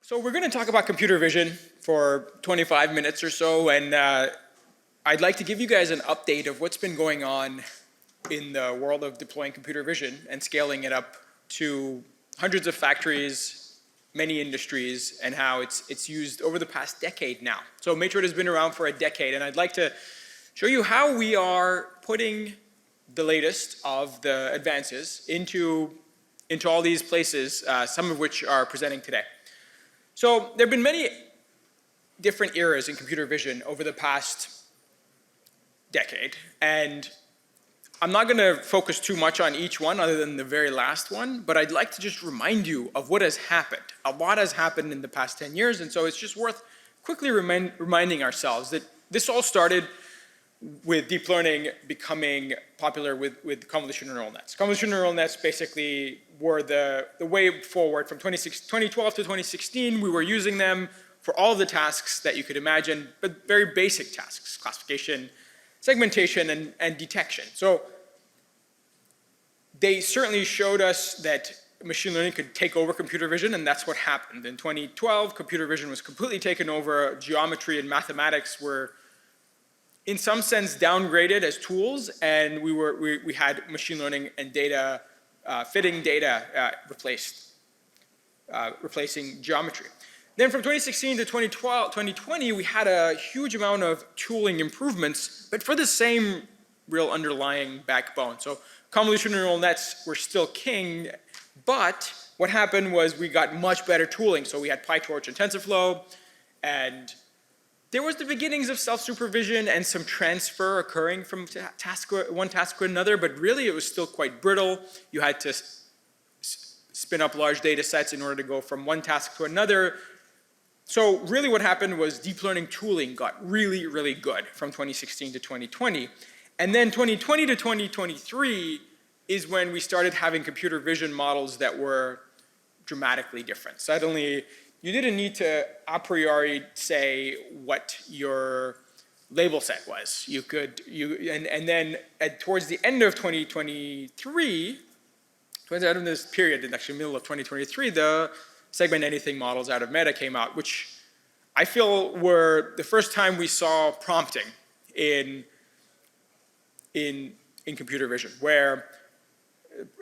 So we're going to talk about computer vision for 25 minutes or so, and I'd like to give you guys an update of what's been going on in the world of deploying computer vision and scaling it up to hundreds of factories, many industries, and how it's used over the past decade now. So Matroid has been around for a decade, and I'd like to show you how we are putting the latest of the advances into all these places, some of which are presenting today. So there have been many different eras in computer vision over the past decade, and I'm not going to focus too much on each one other than the very last one, but I'd like to just remind you of what has happened. A lot has happened in the past 10 years, and so it's just worth quickly reminding ourselves that this all started with deep learning becoming popular with convolutional neural nets. Convolutional neural nets basically were the way forward from 2012 to 2016. We were using them for all the tasks that you could imagine, but very basic tasks: classification, segmentation, and detection. So they certainly showed us that machine learning could take over computer vision, and that's what happened. In 2012, computer vision was completely taken over. Geometry and mathematics were in some sense downgraded as tools, and we had machine learning and data, fitting data replacing geometry. Then from 2016 to 2020, we had a huge amount of tooling improvements, but for the same real underlying backbone. So convolutional neural nets were still king, but what happened was we got much better tooling. So we had PyTorch and TensorFlow, and there was the beginnings of self-supervision and some transfer occurring from one task to another, but really it was still quite brittle. You had to spin up large data sets in order to go from one task to another. So really what happened was deep learning tooling got really, really good from 2016 to 2020. And then 2020 to 2023 is when we started having computer vision models that were dramatically different. Suddenly, you didn't need to a priori say what your label set was. You could, and then towards the end of 2023, towards the end of this period, in actually middle of 2023, the segment anything models out of Meta came out, which I feel were the first time we saw prompting in computer vision, where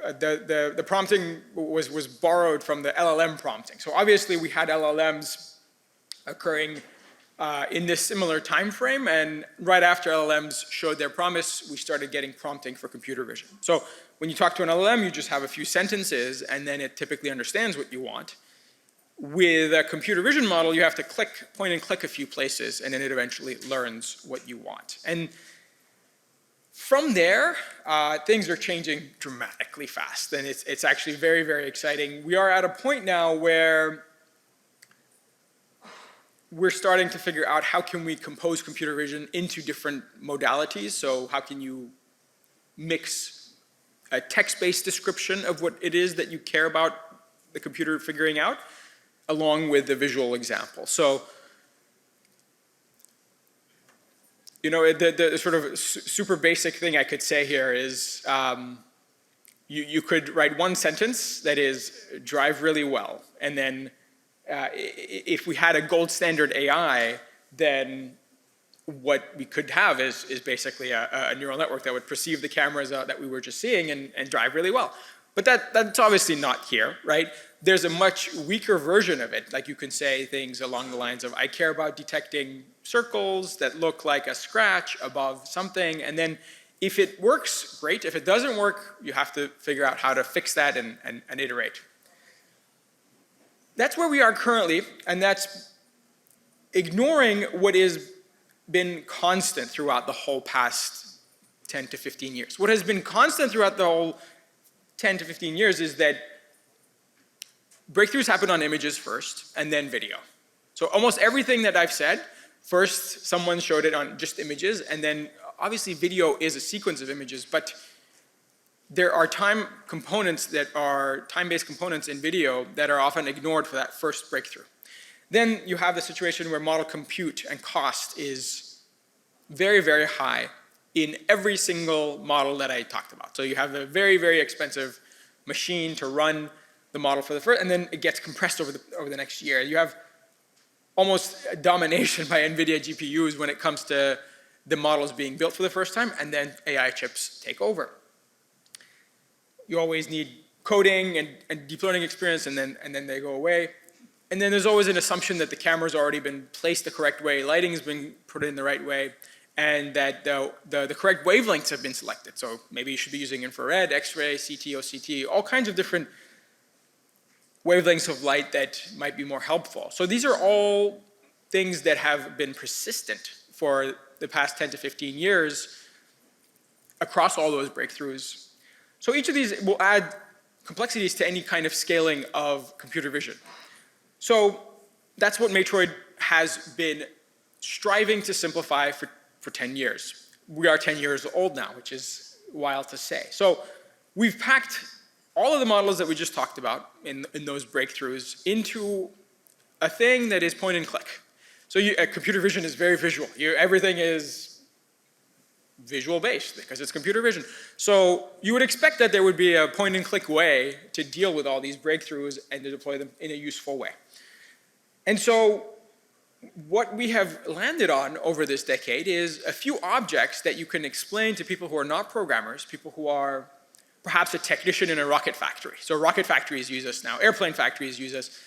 the prompting was borrowed from the LLM prompting. So obviously we had LLMs occurring in this similar time frame, and right after LLMs showed their promise, we started getting prompting for computer vision. So when you talk to an LLM, you just have a few sentences, and then it typically understands what you want. With a computer vision model, you have to point and click a few places, and then it eventually learns what you want. And from there, things are changing dramatically fast, and it's actually very, very exciting. We are at a point now where we're starting to figure out how can we compose computer vision into different modalities. So how can you mix a text-based description of what it is that you care about the computer figuring out, along with the visual example. So, you know, the sort of super basic thing I could say here is you could write one sentence that is drive really well, and then if we had a gold standard AI, then what we could have is basically a neural network that would perceive the cameras that we were just seeing and drive really well. But that's obviously not here, right? There's a much weaker version of it. Like you can say things along the lines of, I care about detecting circles that look like a scratch above something. And then if it works, great. If it doesn't work, you have to figure out how to fix that and iterate. That's where we are currently, and that's ignoring what has been constant throughout the whole past 10 to 15 years. What has been constant throughout the whole 10 to 15 years is that breakthroughs happen on images first and then video. So almost everything that I've said, first someone showed it on just images, and then obviously video is a sequence of images, but there are time components that are time-based components in video that are often ignored for that first breakthrough. Then you have the situation where model compute and cost is very, very high in every single model that I talked about. So you have a very, very expensive machine to run the model for the first, and then it gets compressed over the next year. You have almost a domination by NVIDIA GPUs when it comes to the models being built for the first time, and then AI chips take over. You always need coding and deep learning experience, and then they go away. And then there's always an assumption that the camera's already been placed the correct way, lighting has been put in the right way, and that the correct wavelengths have been selected. So maybe you should be using infrared, X-ray, CT, OCT, all kinds of different wavelengths of light that might be more helpful. So these are all things that have been persistent for the past 10 to 15 years across all those breakthroughs. So each of these will add complexities to any kind of scaling of computer vision. So that's what Matroid has been striving to simplify for 10 years. We are 10 years old now, which is wild to say. So we've packed all of the models that we just talked about in those breakthroughs into a thing that is point and click. So computer vision is very visual. Everything is visual based because it's computer vision. So you would expect that there would be a point and click way to deal with all these breakthroughs and to deploy them in a useful way. And so what we have landed on over this decade is a few objects that you can explain to people who are not programmers, people who are perhaps a technician in a rocket factory. So rocket factories use us now, airplane factories use us.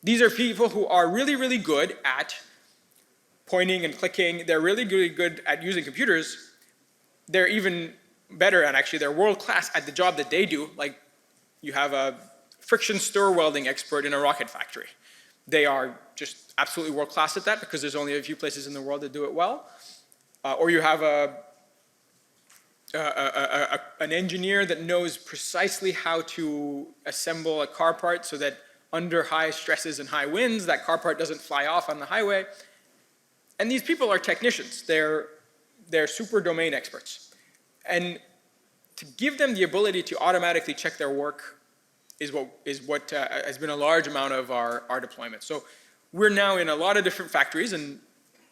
These are people who are really, really good at pointing and clicking. They're really, really good at using computers. They're even better, and actually they're world class at the job that they do. Like you have a friction stir welding expert in a rocket factory. They are just absolutely world class at that because there's only a few places in the world that do it well. Or you have an engineer that knows precisely how to assemble a car part so that under high stresses and high winds, that car part doesn't fly off on the highway. And these people are technicians. They're super domain experts. And to give them the ability to automatically check their work is what has been a large amount of our deployment. So we're now in a lot of different factories, and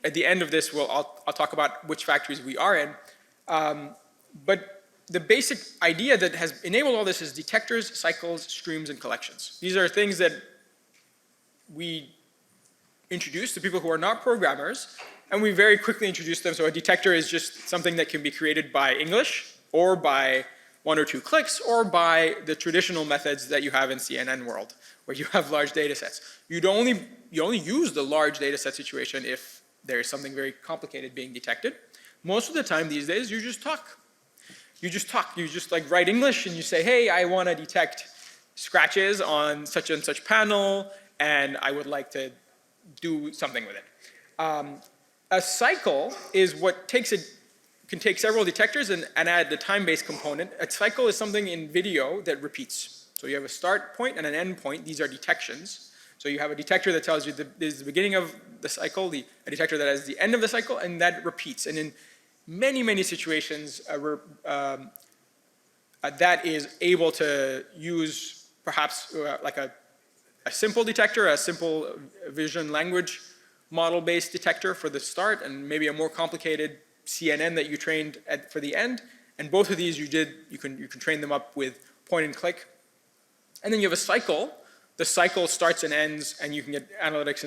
at the end of this, I'll talk about which factories we are in. But the basic idea that has enabled all this is detectors, cycles, streams, and collections. These are things that we introduce to people who are not programmers, and we very quickly introduce them. So a detector is just something that can be created by English, or by 1 or 2 clicks, or by the traditional methods that you have in CNN world, where you have large data sets. You only use the large data set situation if there's something very complicated being detected. Most of the time these days, you just talk. You just like write English and you say, hey, I want to detect scratches on such and such panel, and I would like to do something with it. A cycle is what can take several detectors and add the time-based component. A cycle is something in video that repeats. So you have a start point and an end point. These are detections. So you have a detector that tells you this is the beginning of the cycle, a detector that has the end of the cycle, and that repeats. And in many, many situations, that is able to use perhaps like a simple detector, a simple vision language model-based detector for the start, and maybe a more complicated CNN that you trained for the end. And both of these you can train them up with point and click. And then you have a cycle. The cycle starts and ends, and you can get analytics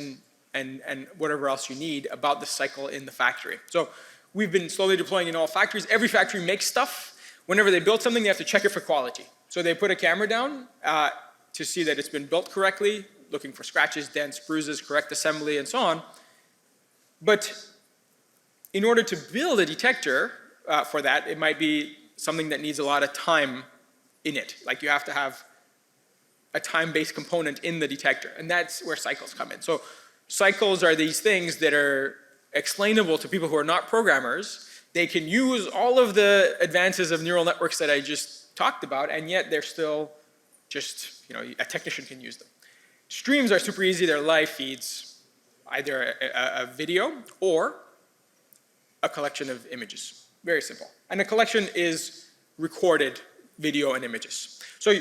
and whatever else you need about the cycle in the factory. So we've been slowly deploying in all factories. Every factory makes stuff. Whenever they build something, they have to check it for quality. So they put a camera down to see that it's been built correctly, looking for scratches, dents, bruises, correct assembly, and so on. But in order to build a detector for that, it might be something that needs a lot of time in it. Like you have to have a time-based component in the detector, and that's where cycles come in. So cycles are these things that are explainable to people who are not programmers. They can use all of the advances of neural networks that I just talked about, and yet they're still just, a technician can use them. Streams are super easy. They're live feeds, either a video or a collection of images. Very simple. And a collection is recorded video and images. So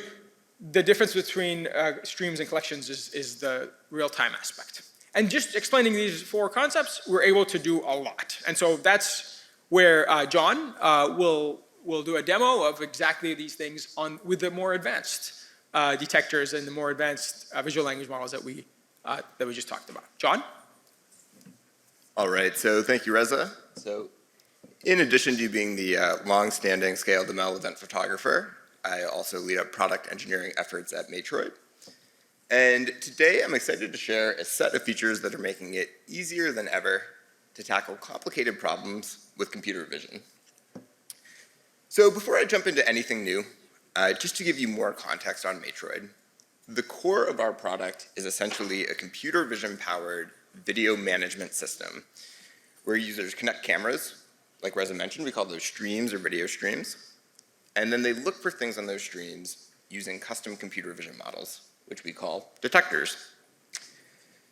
the difference between streams and collections is the real-time aspect. And just explaining these 4 concepts, we're able to do a lot. And so that's where John will do a demo of exactly these things with the more advanced detectors and the more advanced visual language models that we just talked about. John? All right, so thank you, Reza. So in addition to being the long-standing ScaledML event photographer, I also lead up product engineering efforts at Matroid. And today I'm excited to share a set of features that are making it easier than ever to tackle complicated problems with computer vision. So before I jump into anything new, just to give you more context on Matroid, the core of our product is essentially a computer vision-powered video management system where users connect cameras, like Reza mentioned, we call those streams or video streams, and then they look for things on those streams using custom computer vision models, which we call detectors.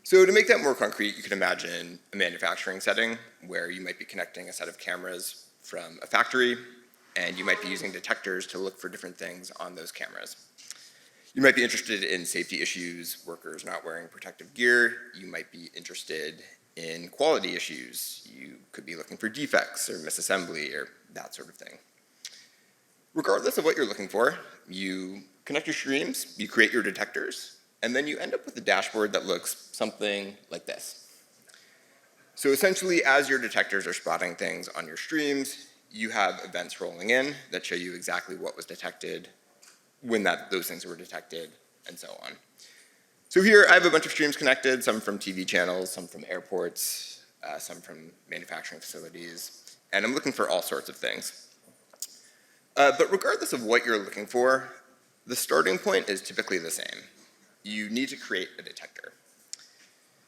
So to make that more concrete, you can imagine a manufacturing setting where you might be connecting a set of cameras from a factory, and you might be using detectors to look for different things on those cameras. You might be interested in safety issues, workers not wearing protective gear. You might be interested in quality issues. You could be looking for defects or misassembly or that sort of thing. Regardless of what you're looking for, you connect your streams, you create your detectors, and then you end up with a dashboard that looks something like this. So essentially, as your detectors are spotting things on your streams, you have events rolling in that show you exactly what was detected, when those things were detected, and so on. So here I have a bunch of streams connected, some from TV channels, some from airports, some from manufacturing facilities, and I'm looking for all sorts of things. But regardless of what you're looking for, the starting point is typically the same. You need to create a detector.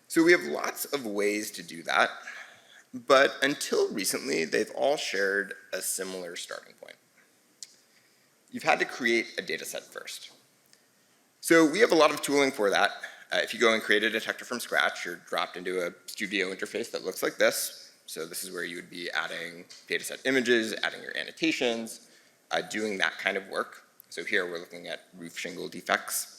So we have lots of ways to do that, but until recently, they've all shared a similar starting point. You've had to create a data set first. So we have a lot of tooling for that. If you go and create a detector from scratch, you're dropped into a studio interface that looks like this. So this is where you would be adding dataset images, adding your annotations, doing that kind of work. So here we're looking at roof shingle defects.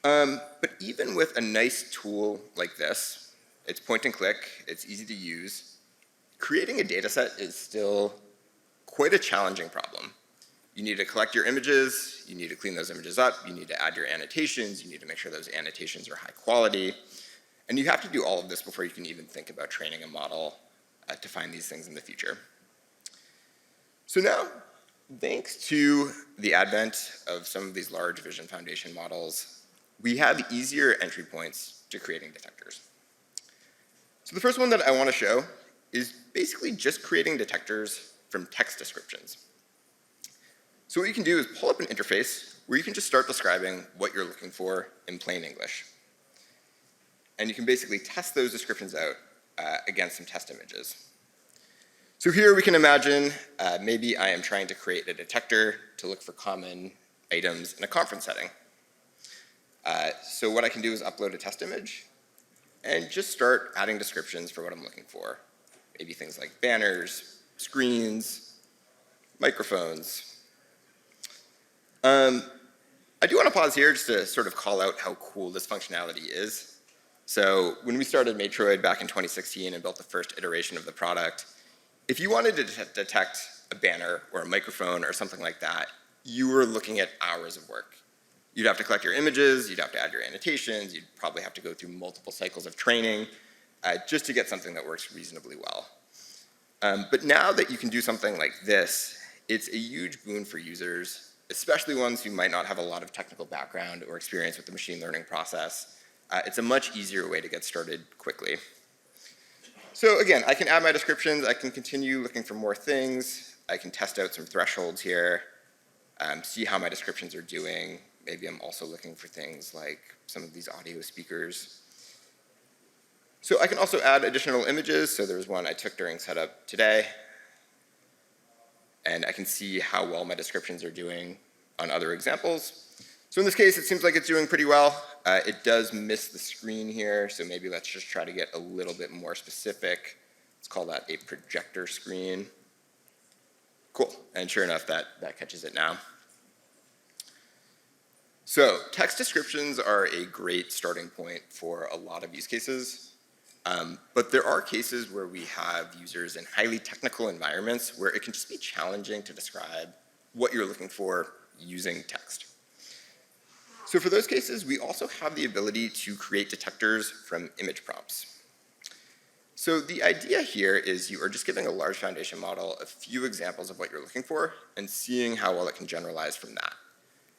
But even with a nice tool like this, it's point and click, it's easy to use, creating a dataset is still quite a challenging problem. You need to collect your images, you need to clean those images up, you need to add your annotations, you need to make sure those annotations are high quality, and you have to do all of this before you can even think about training a model to find these things in the future. So now, thanks to the advent of some of these large vision foundation models, we have easier entry points to creating detectors. So the first one that I want to show is basically just creating detectors from text descriptions. So what you can do is pull up an interface where you can just start describing what you're looking for in plain English. And you can basically test those descriptions out against some test images. So here we can imagine maybe I am trying to create a detector to look for common items in a conference setting. So what I can do is upload a test image and just start adding descriptions for what I'm looking for. Maybe things like banners, screens, microphones. I do want to pause here just to sort of call out how cool this functionality is. So when we started Matroid back in 2016 and built the first iteration of the product, if you wanted to detect a banner or a microphone or something like that, you were looking at hours of work. You'd have to collect your images, you'd have to add your annotations, you'd probably have to go through multiple cycles of training just to get something that works reasonably well. But now that you can do something like this, it's a huge boon for users, especially ones who might not have a lot of technical background or experience with the machine learning process. It's a much easier way to get started quickly. So again, I can add my descriptions, I can continue looking for more things, I can test out some thresholds here, see how my descriptions are doing. Maybe I'm also looking for things like some of these audio speakers. So I can also add additional images. So there's one I took during setup today. And I can see how well my descriptions are doing on other examples. So in this case, it seems like it's doing pretty well. It does miss the screen here, so maybe let's just try to get a little bit more specific. Let's call that a projector screen. Cool, and sure enough, that catches it now. So text descriptions are a great starting point for a lot of use cases. But there are cases where we have users in highly technical environments where it can just be challenging to describe what you're looking for using text. So for those cases, we also have the ability to create detectors from image prompts. So the idea here is you are just giving a large foundation model a few examples of what you're looking for and seeing how well it can generalize from that.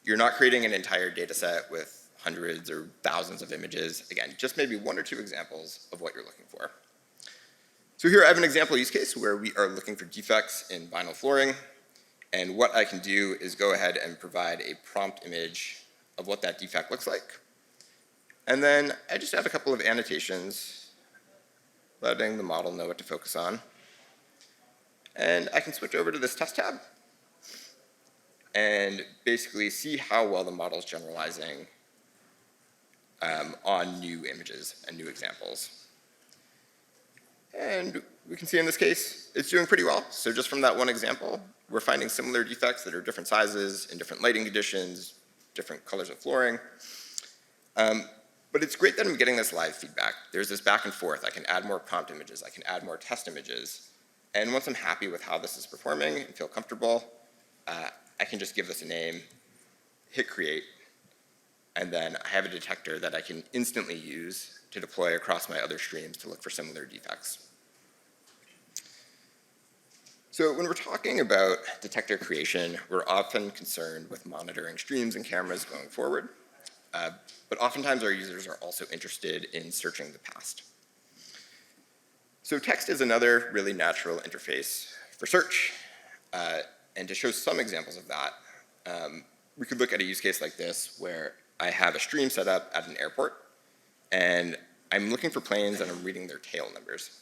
You're not creating an entire data set with hundreds or thousands of images. Again, just maybe one or two examples of what you're looking for. So here I have an example use case where we are looking for defects in vinyl flooring. And what I can do is go ahead and provide a prompt image of what that defect looks like. And then I just add a couple of annotations, letting the model know what to focus on. And I can switch over to this test tab and basically see how well the model is generalizing on new images and new examples. And we can see in this case, it's doing pretty well. So just from that one example, we're finding similar defects that are different sizes in different lighting conditions, different colors of flooring. But it's great that I'm getting this live feedback. There's this back and forth. I can add more prompt images. I can add more test images. And once I'm happy with how this is performing and feel comfortable, I can just give this a name, hit create, and then I have a detector that I can instantly use to deploy across my other streams to look for similar defects. So when we're talking about detector creation, we're often concerned with monitoring streams and cameras going forward. But oftentimes our users are also interested in searching the past. So text is another really natural interface for search. And to show some examples of that, we could look at a use case like this where I have a stream set up at an airport, and I'm looking for planes and I'm reading their tail numbers.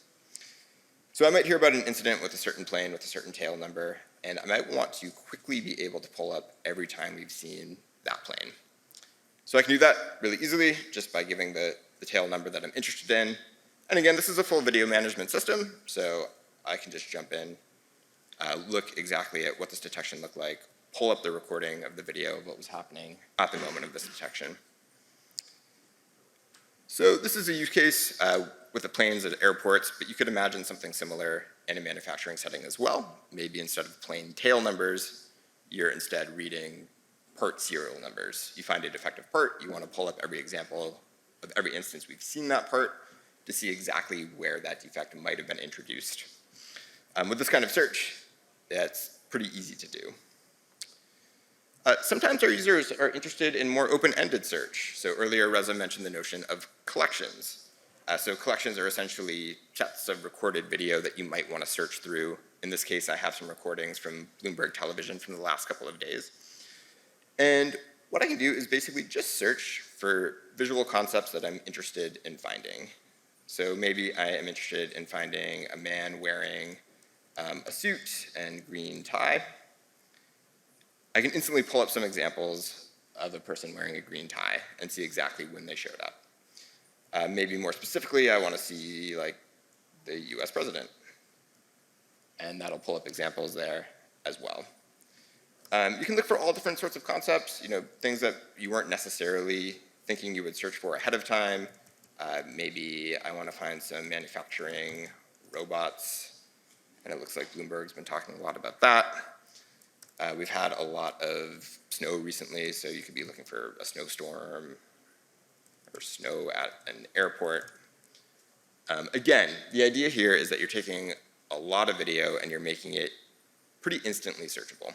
So I might hear about an incident with a certain plane with a certain tail number, and I might want to quickly be able to pull up every time we've seen that plane. So I can do that really easily just by giving the tail number that I'm interested in. And again, this is a full video management system, so I can just jump in, look exactly at what this detection looked like, pull up the recording of the video of what was happening at the moment of this detection. So this is a use case with the planes at airports, but you could imagine something similar in a manufacturing setting as well. Maybe instead of plain tail numbers, you're instead reading part serial numbers. You find a defective part, you want to pull up every example of every instance we've seen that part to see exactly where that defect might have been introduced. With this kind of search, that's pretty easy to do. Sometimes our users are interested in more open-ended search. So earlier, Reza mentioned the notion of collections. So collections are essentially sets of recorded video that you might want to search through. In this case, I have some recordings from Bloomberg Television from the last couple of days. And what I can do is basically just search for visual concepts that I'm interested in finding. So maybe I am interested in finding a man wearing a suit and green tie. I can instantly pull up some examples of a person wearing a green tie and see exactly when they showed up. Maybe more specifically, I want to see like the US president. And that'll pull up examples there as well. You can look for all different sorts of concepts, things that you weren't necessarily thinking you would search for ahead of time. Maybe I want to find some manufacturing robots, and it looks like Bloomberg's been talking a lot about that. We've had a lot of snow recently, so you could be looking for a snowstorm or snow at an airport. Again, the idea here is that you're taking a lot of video and you're making it pretty instantly searchable.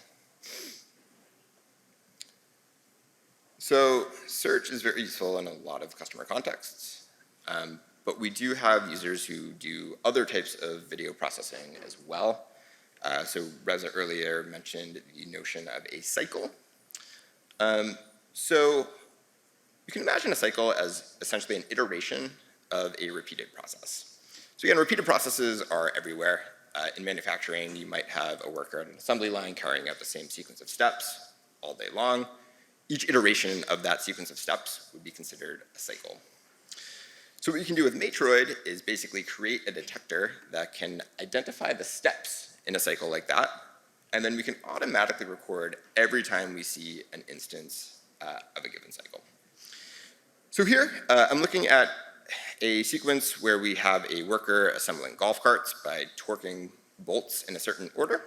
So search is very useful in a lot of customer contexts, but we do have users who do other types of video processing as well. So Reza earlier mentioned the notion of a cycle. So you can imagine a cycle as essentially an iteration of a repeated process. So again, repeated processes are everywhere. In manufacturing, you might have a worker on an assembly line carrying out the same sequence of steps all day long. Each iteration of that sequence of steps would be considered a cycle. So what you can do with Matroid is basically create a detector that can identify the steps in a cycle like that, and then we can automatically record every time we see an instance of a given cycle. So here, I'm looking at a sequence where we have a worker assembling golf carts by torquing bolts in a certain order.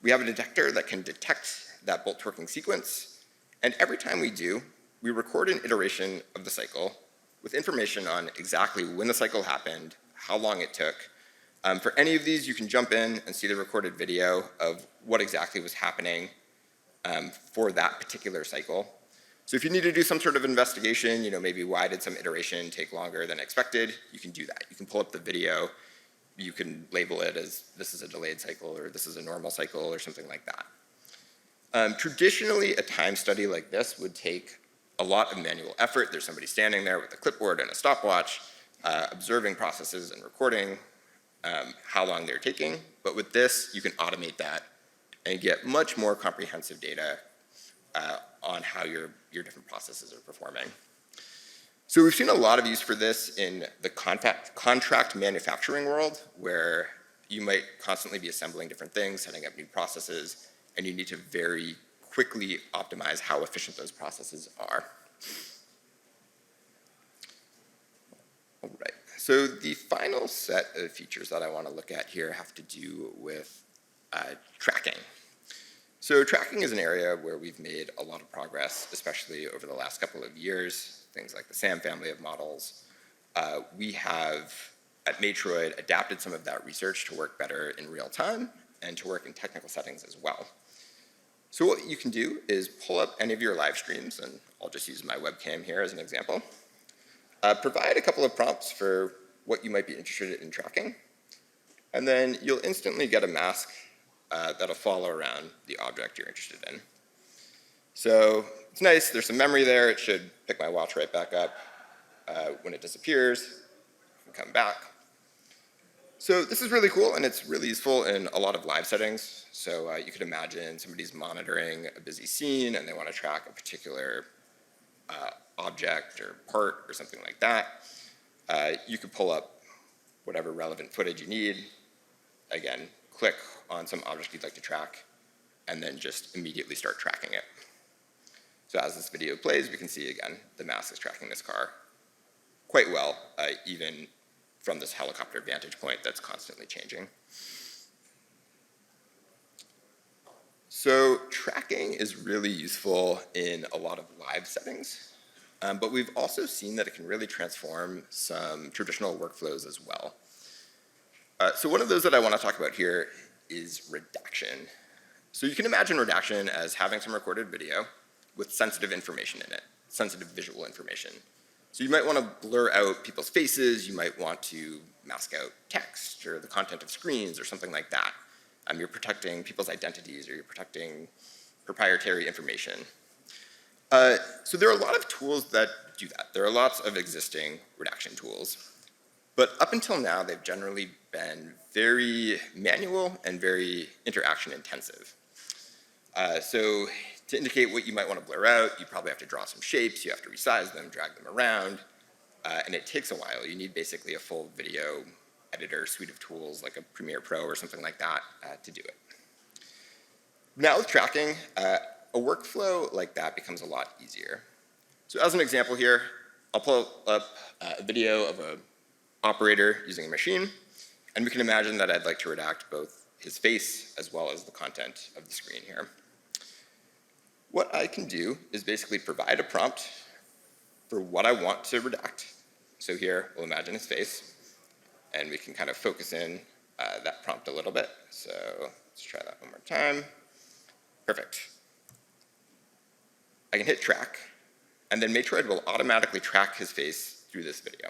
We have a detector that can detect that bolt torquing sequence, and every time we do, we record an iteration of the cycle with information on exactly when the cycle happened, how long it took. For any of these, you can jump in and see the recorded video of what exactly was happening for that particular cycle. So if you need to do some sort of investigation, maybe why did some iteration take longer than expected, you can do that. You can pull up the video, you can label it as this is a delayed cycle or this is a normal cycle or something like that. Traditionally, a time study like this would take a lot of manual effort. There's somebody standing there with a clipboard and a stopwatch, observing processes and recording how long they're taking. But with this, you can automate that and get much more comprehensive data on how your different processes are performing. So we've seen a lot of use for this in the contract manufacturing world, where you might constantly be assembling different things, setting up new processes, and you need to very quickly optimize how efficient those processes are. All right, so the final set of features that I want to look at here have to do with tracking. So tracking is an area where we've made a lot of progress, especially over the last couple of years, things like the SAM family of models. We have, at Matroid, adapted some of that research to work better in real time and to work in technical settings as well. So what you can do is pull up any of your live streams, and I'll just use my webcam here as an example. Provide a couple of prompts for what you might be interested in tracking, and then you'll instantly get a mask that'll follow around the object you're interested in. So it's nice, there's some memory there. It should pick my watch right back up. When it disappears, it can come back. So this is really cool, and it's really useful in a lot of live settings. So you could imagine somebody's monitoring a busy scene, and they want to track a particular object or part or something like that. You could pull up whatever relevant footage you need. Again, click on some object you'd like to track, and then just immediately start tracking it. So as this video plays, we can see again, the mask is tracking this car quite well, even from this helicopter vantage point that's constantly changing. So tracking is really useful in a lot of live settings, but we've also seen that it can really transform some traditional workflows as well. So one of those that I want to talk about here is redaction. So you can imagine redaction as having some recorded video with sensitive information in it, sensitive visual information. So you might want to blur out people's faces, you might want to mask out text or the content of screens or something like that. You're protecting people's identities, or you're protecting proprietary information. So there are a lot of tools that do that. There are lots of existing redaction tools. But up until now, they've generally been very manual and very interaction intensive. So to indicate what you might want to blur out, you probably have to draw some shapes, you have to resize them, drag them around, and it takes a while. You need basically a full video editor suite of tools like a Premiere Pro or something like that to do it. Now with tracking, a workflow like that becomes a lot easier. So as an example here, I'll pull up a video of an operator using a machine, and we can imagine that I'd like to redact both his face as well as the content of the screen here. What I can do is basically provide a prompt for what I want to redact. So here, we'll imagine his face, and we can kind of focus in that prompt a little bit. So let's try that one more time. Perfect. I can hit track, and then Matroid will automatically track his face through this video.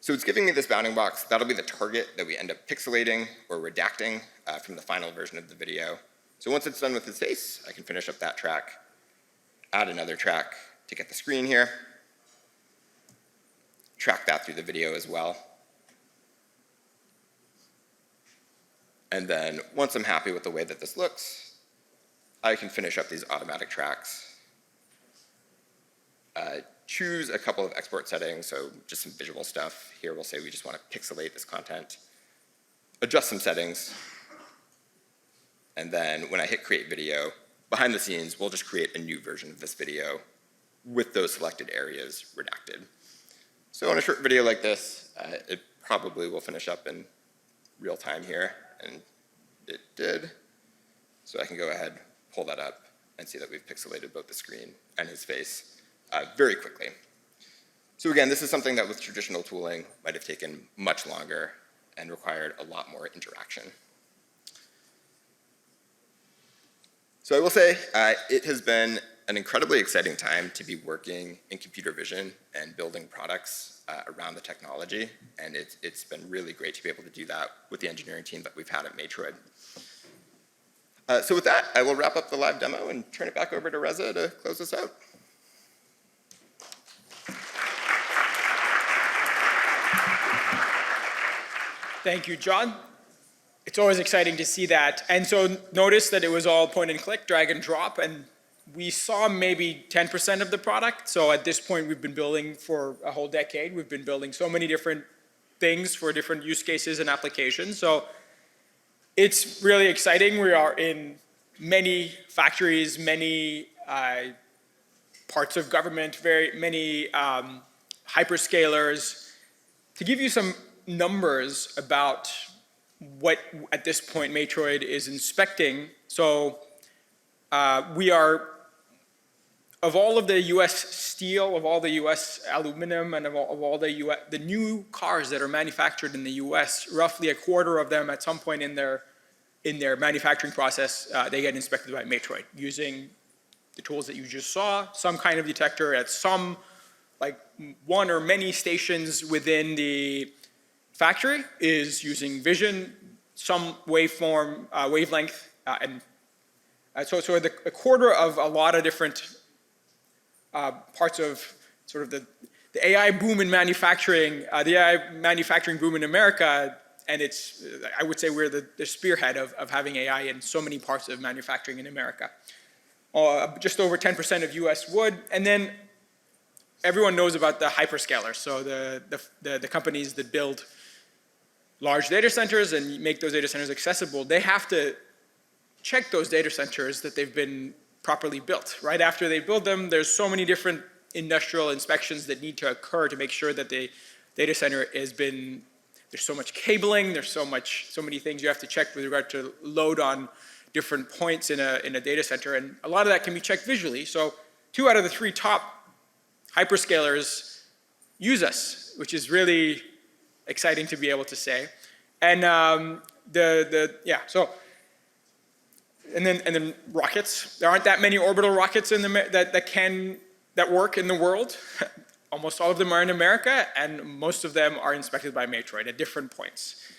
So it's giving me this bounding box. That'll be the target that we end up pixelating or redacting from the final version of the video. So once it's done with his face, I can finish up that track, add another track to get the screen here, track that through the video as well. And then once I'm happy with the way that this looks, I can finish up these automatic tracks, choose a couple of export settings, so just some visual stuff. Here we'll say we just want to pixelate this content, adjust some settings, and then when I hit create video, behind the scenes, we'll just create a new version of this video with those selected areas redacted. So on a short video like this, it probably will finish up in real time here, and it did. So I can go ahead, pull that up, and see that we've pixelated both the screen and his face very quickly. So again, this is something that with traditional tooling might have taken much longer and required a lot more interaction. So I will say it has been an incredibly exciting time to be working in computer vision and building products around the technology, and it's been really great to be able to do that with the engineering team that we've had at Matroid. So with that, I will wrap up the live demo and turn it back over to Reza to close us out. Thank you, John. It's always exciting to see that. And so notice that it was all point and click, drag and drop, and we saw maybe 10% of the product. So at this point, we've been building for a whole decade. We've been building so many different things for different use cases and applications. So it's really exciting. We are in many factories, many parts of government, many hyperscalers. To give you some numbers about what at this point Matroid is inspecting. So we are, of all of the US steel, of all the US aluminum, and of all the new cars that are manufactured in the US, roughly a quarter of them at some point in their manufacturing process, they get inspected by Matroid using the tools that you just saw, some kind of detector at some, like one or many stations within the factory is using vision, some waveform, wavelength, and so a quarter of a lot of different parts of sort of the AI boom in manufacturing, the AI manufacturing boom in America, and it's, I would say we're the spearhead of having AI in so many parts of manufacturing in America. Just over 10% of US would, and then everyone knows about the hyperscalers, so the companies that build large data centers and make those data centers accessible. They have to check those data centers that they've been properly built. Right after they build them, there's so many different industrial inspections that need to occur to make sure that the data center has been, there's so much cabling, there's so many things you have to check with regard to load on different points in a data center, and a lot of that can be checked visually. So 2 out of the 3 top hyperscalers use us, which is really exciting to be able to say. And and then rockets. There aren't that many orbital rockets in that work in the world. Almost all of them are in America, and most of them are inspected by Matroid at different points.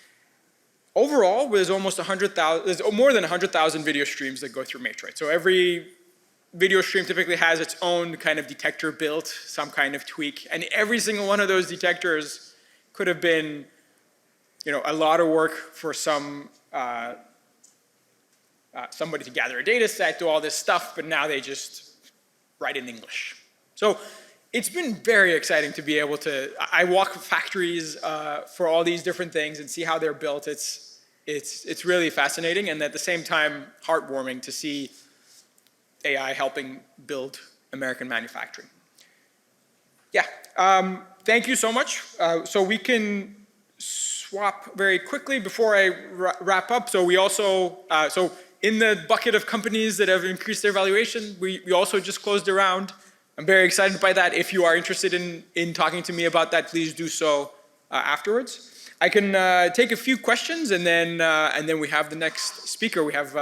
Overall, there's more than 100,000 video streams that go through Matroid. So every video stream typically has its own kind of detector built, some kind of tweak, and every single one of those detectors could have been, a lot of work for somebody to gather a data set, do all this stuff, but now they just write in English. So it's been very exciting to be able to, I walk factories for all these different things and see how they're built. It's really fascinating, and at the same time, heartwarming to see AI helping build American manufacturing. Yeah, thank you so much. So we can swap very quickly before I wrap up. So we also, so in the bucket of companies that have increased their valuation, we also just closed a round. I'm very excited by that. If you are interested in talking to me about that, please do so afterwards. I can take a few questions, and then we have the next speaker. We have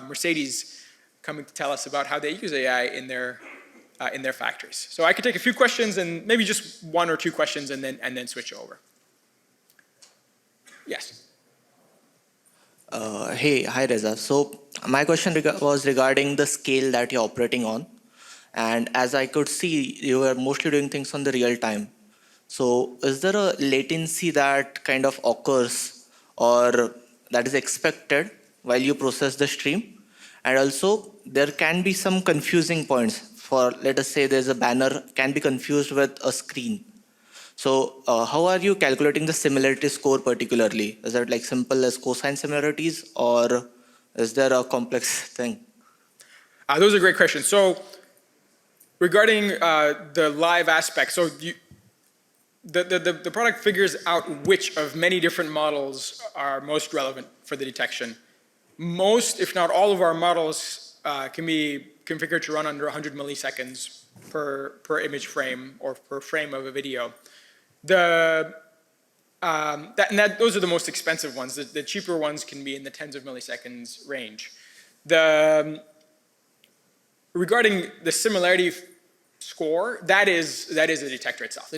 Mercedes coming to tell us about how they use AI in their factories. So I could take a few questions, and maybe just 1 or 2 questions, and then switch over. Yes. Hi Reza. So my question was regarding the scale that you're operating on. And as I could see, you were mostly doing things on the real time. So is there a latency that kind of occurs or that is expected while you process the stream? And also, there can be some confusing points. For, let us say, there's a banner can be confused with a screen. So how are you calculating the similarity score particularly? Is it like simple as cosine similarities, or is there a complex thing? Those are great questions. So regarding the live aspect, so the product figures out which of many different models are most relevant for the detection. Most, if not all of our models can be configured to run under 100 milliseconds per image frame or per frame of a video. Those are the most expensive ones. The cheaper ones can be in the tens of milliseconds range. Regarding the similarity score, that is a detector itself.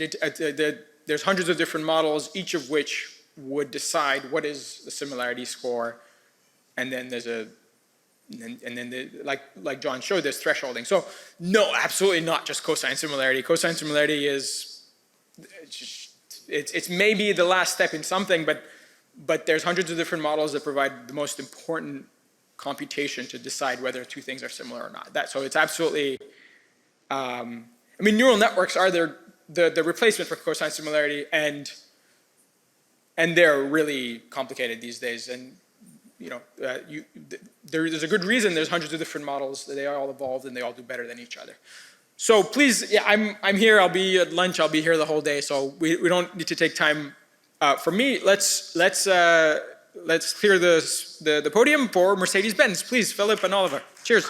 There's hundreds of different models, each of which would decide what is the similarity score, and then there's like John showed, there's thresholding. So no, absolutely not just cosine similarity. Cosine similarity is it's maybe the last step in something, but there's hundreds of different models that provide the most important computation to decide whether two things are similar or not. So it's absolutely, I mean, neural networks are the replacement for cosine similarity, and they're really complicated these days. And there's a good reason there's hundreds of different models. They are all evolved and they all do better than each other. So please, yeah, I'm here. I'll be at lunch. I'll be here the whole day. So we don't need to take time from me. Let's clear the podium for Mercedes-Benz. Please, Philip and Oliver. Cheers.